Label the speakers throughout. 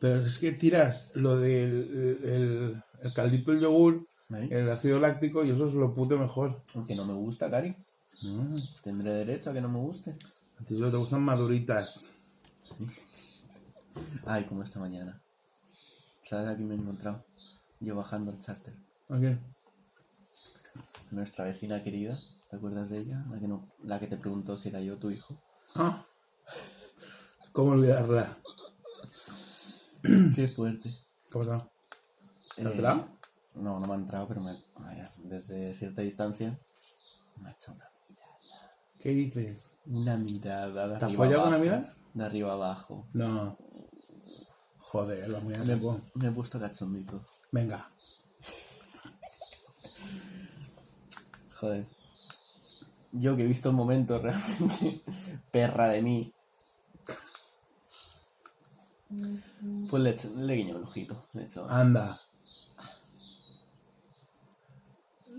Speaker 1: Pero es que tiras lo del el caldito del yogur,
Speaker 2: ¿Eh?
Speaker 1: el ácido láctico, y eso es lo puto mejor.
Speaker 2: Aunque no me gusta, Cari. Tendré derecho a que no me guste.
Speaker 1: A ti solo te gustan maduritas.
Speaker 2: Sí. Ay, como esta mañana. ¿Sabes a quién me he encontrado? Yo bajando al charter.
Speaker 1: ¿A qué?
Speaker 2: Nuestra vecina querida. ¿Te acuerdas de ella? La que te preguntó si era yo tu hijo.
Speaker 1: Ah. ¿Cómo olvidarla?
Speaker 2: Qué fuerte.
Speaker 1: ¿Cómo se llama? ¿Te ha entrado?
Speaker 2: No, no me ha entrado, pero desde cierta distancia me ha hecho una mirada.
Speaker 1: ¿Qué dices?
Speaker 2: Una mirada de
Speaker 1: ¿Te has
Speaker 2: arriba
Speaker 1: follado
Speaker 2: abajo.
Speaker 1: con una mirada?
Speaker 2: De arriba abajo.
Speaker 1: No. Joder, lo muy a saco.
Speaker 2: Me he puesto cachondito.
Speaker 1: Venga.
Speaker 2: Joder. Yo que he visto un momento realmente perra de mí. Pues le he guiñado un ojito. Le he hecho...
Speaker 1: Anda.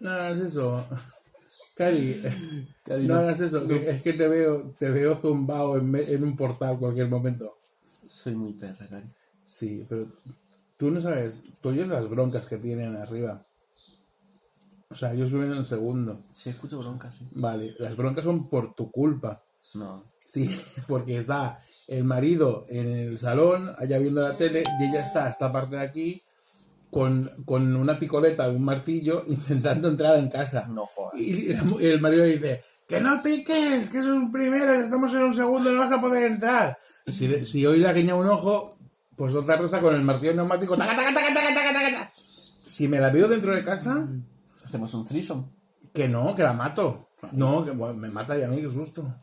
Speaker 1: No hagas eso. Cari, no hagas eso.
Speaker 2: no.
Speaker 1: Es que te veo zumbado en un portal cualquier momento.
Speaker 2: Soy muy perra, Cari.
Speaker 1: Sí, pero tú no sabes, tú oyes las broncas que tienen arriba. O sea, ellos viven en el segundo.
Speaker 2: Sí, escucho broncas, sí.
Speaker 1: Vale, las broncas son por tu culpa.
Speaker 2: No.
Speaker 1: Sí, porque está el marido en el salón, allá viendo la tele, y ella está esta parte de aquí con una picoleta y un martillo intentando entrar en casa.
Speaker 2: No jodas.
Speaker 1: Y el marido dice, ¡que no piques! ¡Que eso es un primero! ¡Estamos en un segundo! ¡No vas a poder entrar! Si hoy le ha guiñado un ojo, pues otra tarde está con el martillo neumático. ¡Taca, taca, taca, taca, taca, taca! Si me la veo dentro de casa,
Speaker 2: Hacemos un threesome.
Speaker 1: que no, que la mato. No, que bueno, me mata y a mí, qué susto.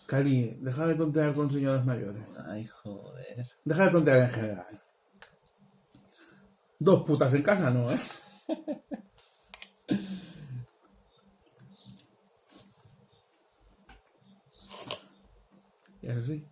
Speaker 1: Cali, deja de tontear con señoras mayores.
Speaker 2: Ay, joder.
Speaker 1: Deja de tontear en general. 2 putas en casa, no, ¿eh? Y es así.